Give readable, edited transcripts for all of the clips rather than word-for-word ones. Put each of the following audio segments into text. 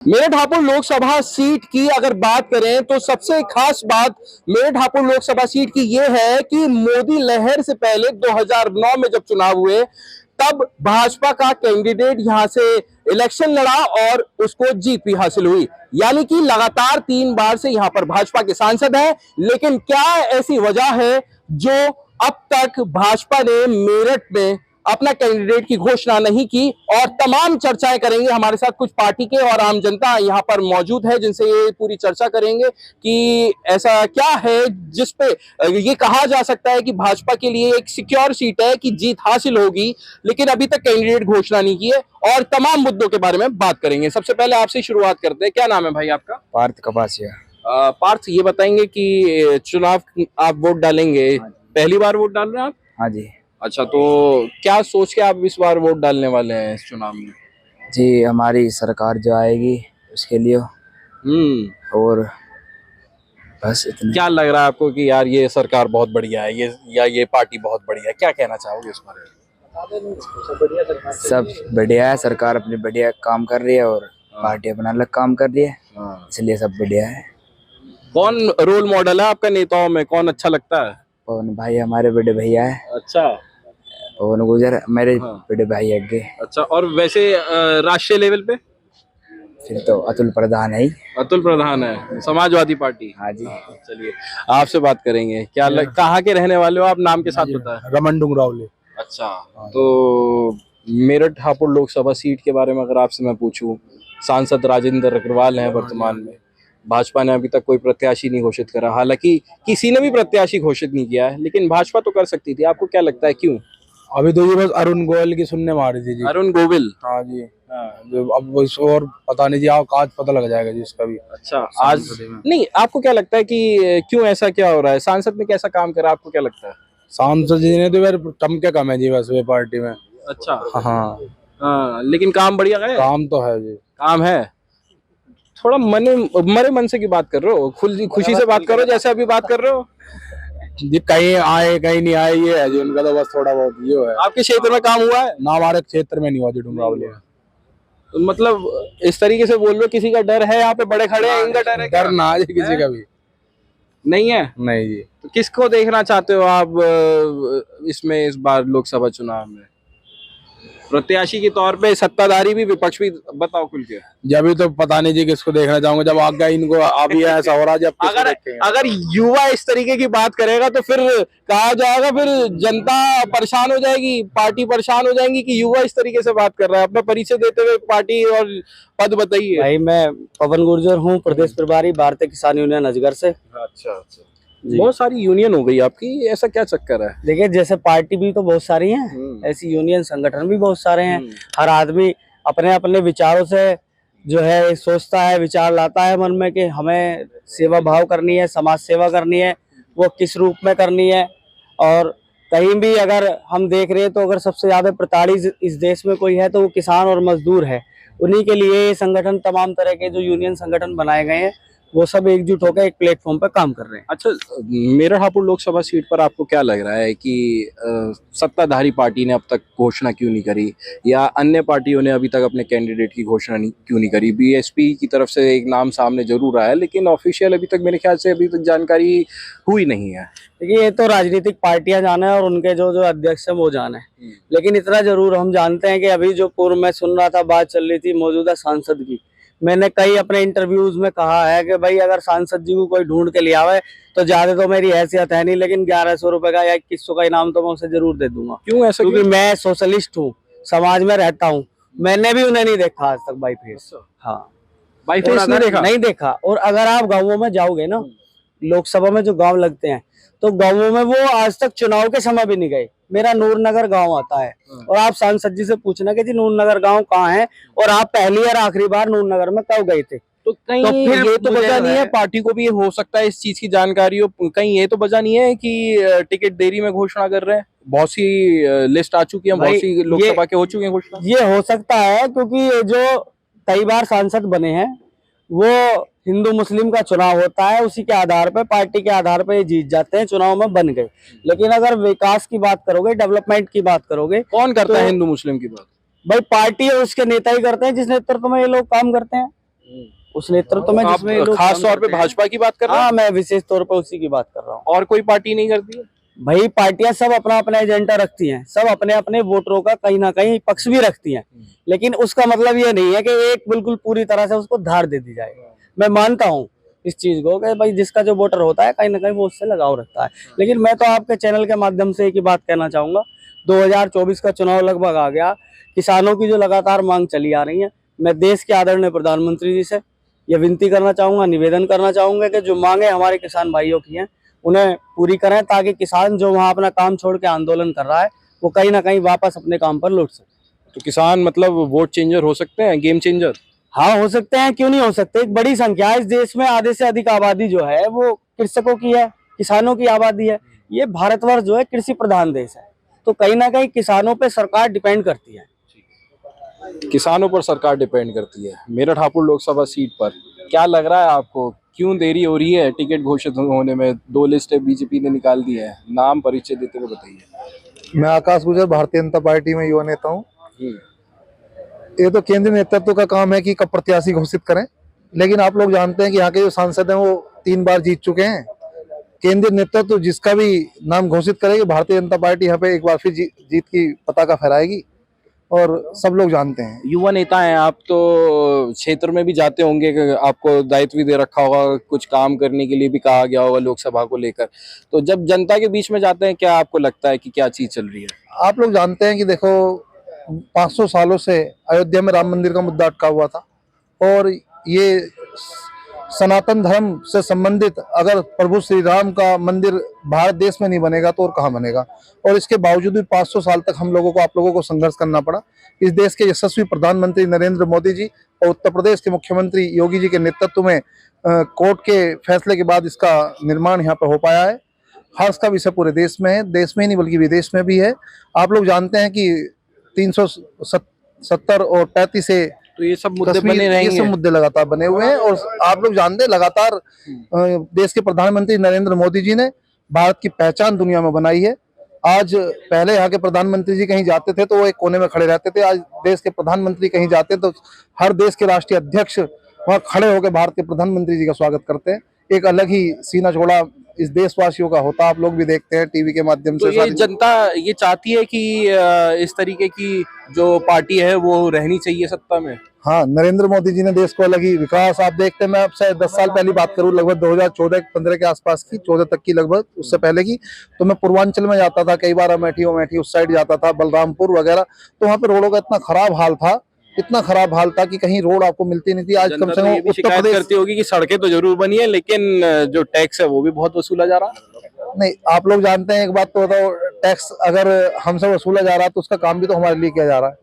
Meerut Hapur Lok Sabha seat की अगर बात करें तो सबसे खास बात मेरठ हापुड़ लोकसभा सीट की यह है कि मोदी लहर से पहले 2009 में जब चुनाव हुए तब भाजपा का कैंडिडेट यहां से इलेक्शन लड़ा और उसको जीत भी हासिल हुई। यानी कि लगातार 3 बार से यहां पर भाजपा के सांसद हैं। लेकिन क्या ऐसी वजह है जो अब तक भाजपा ने मेरठ में अपना कैंडिडेट की घोषणा नहीं की? और तमाम चर्चाएं करेंगे। हमारे साथ कुछ पार्टी के और आम जनता यहां पर मौजूद है जिनसे ये पूरी चर्चा करेंगे कि ऐसा क्या है जिसपे ये कहा जा सकता है कि भाजपा के लिए एक सिक्योर सीट है कि जीत हासिल होगी, लेकिन अभी तक कैंडिडेट घोषणा नहीं की है। और तमाम मुद्दों के बारे में बात करेंगे। सबसे पहले आपसे शुरुआत करते हैं। क्या नाम है भाई आपका? पार्थ कपासिया। पार्थ, ये बताएंगे कि चुनाव आप वोट डालेंगे, पहली बार वोट डाल रहे हैं आप? हाँ जी। अच्छा, तो क्या सोच के आप इस बार वोट डालने वाले हैं इस चुनाव में? जी, हमारी सरकार जो आएगी उसके लिए। और बस इतना। क्या लग रहा है आपको कि यार ये सरकार बहुत बढ़िया है, ये पार्टी बहुत बढ़िया है? क्या कहना चाहोगे इस बारे में? सब बढ़िया है, सरकार अपनी बढ़िया काम कर रही है और पार्टी अपना अलग काम कर रही है, इसलिए सब बढ़िया है। कौन रोल मॉडल है आपका नेताओं में? कौन अच्छा लगता है? पवन भाई हमारे बड़े भैया है। अच्छा। पवन गुजर मेरे बड़े भाई आगे। अच्छा, और वैसे राष्ट्रीय लेवल पे? फिर तो अतुल प्रधान है ही। अतुल प्रधान है, समाजवादी पार्टी। हाँ जी। चलिए आपसे बात करेंगे। कहाँ के रहने वाले हो आप? नाम के साथ बताएं। रमन डुंगरावले। अच्छा, तो मेरठ हापुड़ लोकसभा सीट के बारे में अगर आपसे मैं पूछूं, सांसद राजेंद्र अग्रवाल हैं वर्तमान में। भाजपा ने अभी तक कोई प्रत्याशी नहीं घोषित करा, हालांकि किसी ने भी प्रत्याशी घोषित नहीं किया है, लेकिन भाजपा तो कर सकती थी। आपको क्या लगता है क्यों? अभी तो ये बस अरुण गोयल की सुनने मारी थी जी। अरुण गोविल? हाँ जी। जो अब और पता नहीं जी, आज पता लग जाएगा जी इसका भी। अच्छा, आज नहीं? आपको क्या लगता है कि क्यों ऐसा क्या हो रहा है? सांसद ने कैसा काम करा, आपको क्या लगता है? सांसद जी ने तो यार कम के कम है जी बस वे पार्टी में। अच्छा। हाँ, लेकिन काम बढ़िया है? काम तो है जी। काम है। थोड़ा मरे मन से की बात कर रहे हो, खुशी से बात करो जैसे अभी बात कर रहे हो जी। कहीं आए कहीं नहीं आए, ये है जी उनका तो बस थोड़ा बहुत ये है। आपके क्षेत्र में काम हुआ है? ना, हमारे क्षेत्र में नहीं हुआ जी डुंगरावली में। तो मतलब इस तरीके से बोल रहे हो, किसी का डर है? यहाँ पे बड़े खड़े हैं, इनका डर है क्या? डर ना जी किसी का भी नहीं है। नहीं जी। तो किसको देखना चाहते हो आप इसमें, इस बार लोकसभा चुनाव में प्रत्याशी के तौर पे? सत्ताधारी भी विपक्ष भी, बताओ खुल के। जब भी तो पता नहीं जी किसको देखना चाहूंगा, जब आ गया इनको अभी ऐसा हो रहा है। जब अगर युवा इस तरीके की बात करेगा तो फिर कहा जाएगा, फिर जनता परेशान हो जाएगी, पार्टी परेशान हो जाएंगी कि युवा इस तरीके से बात कर रहा है। अपना परिचय देते हुए पार्टी और पद बताइए। भाई मैं पवन गुर्जर हूँ, प्रदेश प्रभारी भारतीय किसान यूनियन अजगर से। अच्छा। बहुत सारी यूनियन हो गई आपकी, ऐसा क्या चक्कर है? देखिए, जैसे पार्टी भी तो बहुत सारी हैं, ऐसी यूनियन संगठन भी बहुत सारे हैं। हर आदमी अपने अपने विचारों से जो है सोचता है, विचार लाता है मन में कि हमें सेवा भाव करनी है, समाज सेवा करनी है, वो किस रूप में करनी है। और कहीं भी अगर हम देख रहे हैं तो अगर सबसे ज्यादा प्रताड़ित इस देश में कोई है तो वो किसान और मजदूर है। उन्हीं के लिए ये संगठन, तमाम तरह के जो यूनियन संगठन बनाए गए हैं, वो सब एकजुट होकर एक प्लेटफॉर्म पर काम कर रहे हैं। अच्छा, मेरठ हापुड़ लोकसभा सीट पर आपको क्या लग रहा है कि सत्ताधारी पार्टी ने अब तक घोषणा क्यों नहीं करी, या अन्य पार्टियों ने अभी तक अपने कैंडिडेट की घोषणा क्यों नहीं करी? बीएसपी की तरफ से एक नाम सामने जरूर आया, लेकिन ऑफिशियल अभी तक मेरे ख्याल से अभी तक जानकारी हुई नहीं है। देखिए, ये तो राजनीतिक पार्टियां जाने और उनके जो जो अध्यक्ष हैं वो जाने, लेकिन इतना जरूर हम जानते हैं कि अभी जो पूर्व में सुन रहा था, बात चल रही थी मौजूदा सांसद की, मैंने कई अपने इंटरव्यूज में कहा है कि भाई अगर सांसद जी को कोई ढूंढ के ले आवे तो ज्यादा तो मेरी हैसियत है नहीं, लेकिन 1100 रुपए का या 2100 का इनाम तो मैं उसे जरूर दे दूंगा। क्यों ऐसा? क्योंकि मैं सोशलिस्ट हूँ, समाज में रहता हूँ। मैंने भी उन्हें नहीं देखा आज तक बाई फेस। हाँ, बाई फेस नहीं देखा। और अगर आप गाँवों में जाओगे ना, लोकसभा में जो गाँव लगते हैं, तो गाँवों में वो आज तक चुनाव के समय भी नहीं गए। मेरा नूरनगर गांव आता है, और आप सांसद जी से पूछना कि जी नूरनगर गांव कहाँ है और आप पहली और आखिरी बार नूरनगर में कब गए थे। तो कहीं तो फिर ये तो वजह नहीं है, पार्टी को भी ये हो सकता है इस चीज की जानकारी हो, कहीं ये तो वजह नहीं है कि टिकट देरी में घोषणा कर रहे हैं? बहुत सी लिस्ट आ चुकी है, बहुत सी लोकसभा के हो चुके हैं घोषणा। ये हो सकता है क्योंकि जो कई बार सांसद बने हैं वो हिंदू मुस्लिम का चुनाव होता है, उसी के आधार पर, पार्टी के आधार पर ये जीत जाते हैं, चुनाव में बन गए। लेकिन अगर विकास की बात करोगे, डेवलपमेंट की बात करोगे, कौन करता है हिंदू मुस्लिम की बात? भाई पार्टी और उसके नेता ही करते हैं जिस नेतृत्व में ये लोग काम करते हैं। उस नेतृत्व में आप जिसमें लोग खास काम तौर पे करते हैं। भाजपा की बात कर रहे हैं? हाँ, मैं विशेष तौर पर उसी की बात कर रहा हूँ। और कोई पार्टी नहीं करती है? भाई पार्टियां सब अपना अपना एजेंडा रखती हैं, सब अपने अपने वोटरों का कहीं ना कहीं पक्ष भी रखती हैं, लेकिन उसका मतलब ये नहीं है कि एक बिल्कुल पूरी तरह से उसको धार दे दी जाए। मैं मानता हूँ इस चीज को कि भाई जिसका जो वोटर होता है कहीं ना कहीं वो उससे लगाव रखता है, लेकिन मैं तो आपके चैनल के माध्यम से एक ही बात कहना चाहूंगा, 2024 का चुनाव लगभग आ गया, किसानों की जो लगातार मांग चली आ रही है, मैं देश के आदरणीय प्रधानमंत्री जी से ये विनती करना चाहूंगा, निवेदन करना चाहूंगा कि जो मांगे हमारे किसान भाइयों की हैं उन्हें पूरी करें, ताकि किसान जो वहाँ अपना काम छोड़ के आंदोलन कर रहा है वो कहीं ना कहीं वापस अपने काम पर लौट सके। तो किसान मतलब वोट चेंजर हो सकते हैं, गेम चेंजर? हाँ, हो सकते हैं, क्यों नहीं हो सकते। एक बड़ी संख्या है इस देश में, आधे से अधिक आबादी जो है वो कृषकों की है, किसानों की आबादी है। ये भारतवर्ष जो है कृषि प्रधान देश है, तो कहीं ना कहीं किसानों पे सरकार डिपेंड करती है। किसानों पर सरकार डिपेंड करती है। मेरठ हापुड़ लोकसभा सीट पर क्या लग रहा है आपको, क्यों देरी हो रही है टिकट घोषित होने में? 2 लिस्टें बीजेपी ने निकाल दी है, नाम परिचय देते हुए बताइए। मैं आकाश गुजर, भारतीय जनता पार्टी में युवा नेता हूँ। ये तो केंद्रीय नेतृत्व का काम है कि कब प्रत्याशी घोषित करें, लेकिन आप लोग जानते हैं कि यहाँ के जो सांसद हैं वो 3 बार जीत चुके हैं। केंद्रीय नेतृत्व जिसका भी नाम घोषित करेगी, भारतीय जनता पार्टी यहाँ पे एक बार फिर जीत की पताका फहराएगी, और सब लोग जानते हैं। युवा नेता हैं आप, तो क्षेत्र में भी जाते होंगे, आपको दायित्व भी दे रखा होगा, कुछ काम करने के लिए भी कहा गया होगा लोकसभा को लेकर, तो जब जनता के बीच में जाते हैं क्या आपको लगता है कि क्या चीज चल रही है? आप लोग जानते हैं कि देखो 500 सालों से अयोध्या में राम मंदिर का मुद्दा अटका हुआ था, और ये सनातन धर्म से संबंधित अगर प्रभु श्री राम का मंदिर भारत देश में नहीं बनेगा तो और कहाँ बनेगा। और इसके बावजूद भी 500 साल तक हम लोगों को, आप लोगों को संघर्ष करना पड़ा। इस देश के यशस्वी प्रधानमंत्री नरेंद्र मोदी जी और उत्तर प्रदेश के मुख्यमंत्री योगी जी के नेतृत्व में कोर्ट के फैसले के बाद इसका निर्माण यहाँ पर हो पाया है। हर्ष का विषय पूरे देश में है, देश में ही नहीं बल्कि विदेश में भी है। आप लोग जानते हैं कि 370 और 35 से तो ये सब मुद्दे कश्मीर, बने ये रहेंगे। सब मुद्दे लगातार बने हुए हैं। और आप लोग जानते हैं लगातार देश के प्रधानमंत्री नरेंद्र मोदी जी ने भारत की पहचान दुनिया में बनाई है। आज पहले यहाँ के प्रधानमंत्री जी कहीं जाते थे तो वो एक कोने में खड़े रहते थे, आज देश के प्रधानमंत्री कहीं जाते हैं तो हर देश के राष्ट्रीय अध्यक्ष वहाँ खड़े होकर भारत के प्रधानमंत्री जी का स्वागत करते हैं। एक अलग ही सीना चौड़ा इस देशवासियों का होता है, आप लोग भी देखते हैं टीवी के माध्यम तो से। ये जनता ये चाहती है कि इस तरीके की जो पार्टी है वो रहनी चाहिए सत्ता में। हाँ, नरेंद्र मोदी जी ने देश को अलग ही विकास, आप देखते हैं, मैं आपसे 10 साल पहले बात करूं, लगभग 2014-15 के आसपास की, 14 तक की लगभग, उससे पहले की, तो मैं पूर्वांचल में जाता था कई बार, अमेठी उस साइड जाता था, बलरामपुर वगैरह, तो वहाँ पे रोडों का इतना खराब हाल था, इतना खराब हाल था कि कहीं रोड आपको मिलती नहीं थी। आज कम से कम उत्तर शिकायत प्रदेश करती होगी कि सड़कें तो जरूर बनी है लेकिन जो टैक्स है वो भी बहुत वसूला जा रहा है। नहीं, आप लोग जानते हैं, एक बात तो बताओ, टैक्स अगर हमसे वसूला जा रहा है तो उसका काम भी तो हमारे लिए किया जा रहा है।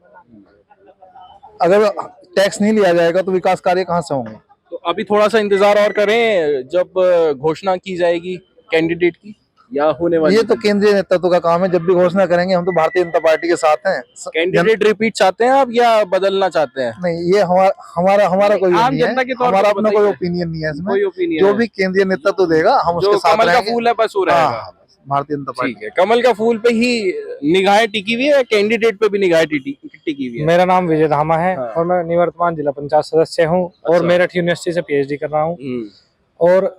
अगर टैक्स नहीं लिया जाएगा तो विकास कार्य कहाँ से होंगे? तो अभी थोड़ा सा इंतजार और करें, जब घोषणा की जाएगी कैंडिडेट की या होने वाली? ये तो केंद्रीय नेतृत्व का काम है, जब भी घोषणा करेंगे। हम तो भारतीय जनता पार्टी के साथ हैं। कैंडिडेट रिपीट चाहते हैं आप या बदलना चाहते हैं? नहीं, ये हमारा कोई आम नहीं है, जनता के तौर पर हमारा अपना कोई बताइए। ओपिनियन नहीं है इसमें। कोई ओपिनियन जो है? भी केंद्रीय नेतृत्व देगा हम जो उसके साथ कमल का रहेंगे। फूल है बस वो रहेगा। हाँ, भारतीय जनता पार्टी। ठीक है, कमल का फूल पे ही निगाहें टिकी हुई है, कैंडिडेट पे भी निगाहें टिकी हुई है? मेरा नाम विजय धामा है हाँ। और मैं निवर्तमान जिला पंचायत सदस्य हूँ और अच्छा। मेरठ यूनिवर्सिटी से पीएचडी कर रहा हूँ। और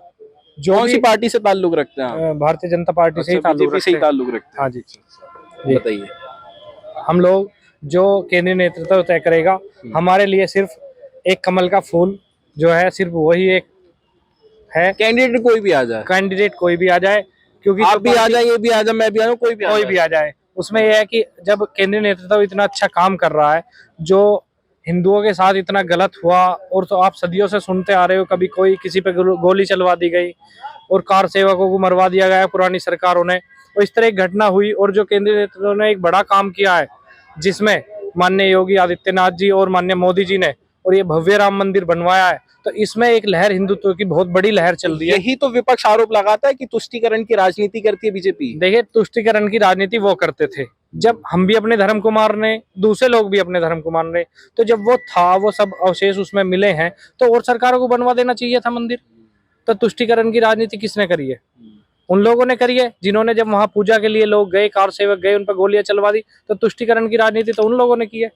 जो कौन सी भी पार्टी से ताल्लुक रखते हैं आप? भारतीय जनता पार्टी से ही अच्छा, ताल्लुक बीजेपी से ही रखते हैं। ताल्लुक रखते हैं। हाँ जी जी। बताइए। हम लोग जो केंद्रीय नेतृत्व तय करेगा, हमारे लिए सिर्फ एक कमल का फूल जो है, सिर्फ वही एक है। कैंडिडेट कोई भी आ जाए, कैंडिडेट कोई भी आ जाए, क्योंकि आप जो भी आ पार्टी- जाए, ये भी आ जाए, मैं भी आ जाऊँ, कोई भी आ जाए। उसमें यह है कि जब केंद्रीय नेतृत्व इतना अच्छा काम कर रहा है, जो हिंदुओं के साथ इतना गलत हुआ, और तो आप सदियों से सुनते आ रहे हो, कभी कोई किसी पे गोली चलवा दी गई और कार सेवकों को मरवा दिया गया पुरानी सरकारों ने, और इस तरह एक घटना हुई। और जो केंद्रीय नेतृत्व ने एक बड़ा काम किया है, जिसमें माननीय योगी आदित्यनाथ जी और माननीय मोदी जी ने और ये भव्य राम मंदिर बनवाया है, तो इसमें एक लहर, हिंदुत्व की बहुत बड़ी लहर चल रही है। यही तो विपक्ष आरोप लगाता है कि तुष्टीकरण की राजनीति करती है बीजेपी। देखिए, तुष्टीकरण की राजनीति वो करते थे जब हम भी अपने धर्म को मान रहे, दूसरे लोग भी अपने धर्म को मान रहे, तो जब वो था, वो सब अवशेष उसमें मिले हैं, तो और सरकारों को बनवा देना चाहिए था मंदिर। तो तुष्टीकरण की राजनीति किसने करी है? उन लोगों ने करी है जिन्होंने, जब वहां पूजा के लिए लोग गए, कार सेवक गए, उन पर गोलियां चलवा दी, तो तुष्टीकरण की राजनीति तो उन लोगों ने की है।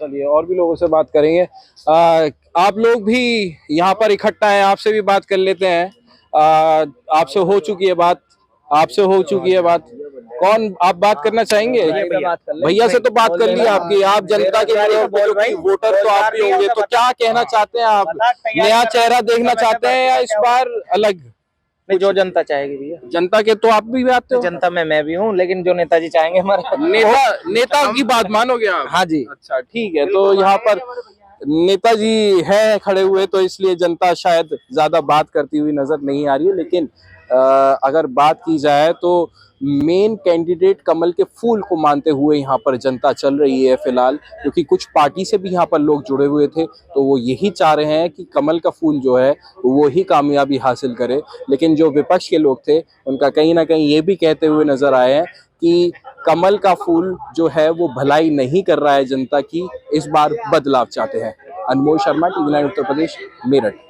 चलिए और भी लोगों से बात करेंगे। आप लोग भी यहाँ पर इकट्ठा हैं, आपसे भी बात कर लेते हैं। आपसे हो चुकी है बात, आपसे हो चुकी है बात। कौन आप बात करना चाहेंगे? भैया से तो बात कर ली आपकी। आप जनता के वोटर तो आप भी होंगे, तो क्या कहना चाहते हैं आप? नया चेहरा देखना चाहते हैं या इस बार अलग? नहीं, जो जनता चाहेगी भैया। जनता के तो आप भी आते हो। जनता में मैं भी हूँ, लेकिन जो नेताजी चाहेंगे हमारे नेता की बात मानोगे आप? हाँ जी। अच्छा ठीक है, तो यहाँ पर नेताजी है खड़े हुए, तो इसलिए जनता शायद ज्यादा बात करती हुई नजर नहीं आ रही है। लेकिन अगर बात की जाए तो मेन कैंडिडेट कमल के फूल को मानते हुए यहाँ पर जनता चल रही है फिलहाल, क्योंकि कुछ पार्टी से भी यहाँ पर लोग जुड़े हुए थे, तो वो यही चाह रहे हैं कि कमल का फूल जो है वो ही कामयाबी हासिल करे। लेकिन जो विपक्ष के लोग थे उनका कहीं ना कहीं ये भी कहते हुए नजर आए हैं कि कमल का फूल जो है वो भलाई नहीं कर रहा है जनता की, इस बार बदलाव चाहते हैं। अनमोल शर्मा, TV9 उत्तर प्रदेश, मेरठ।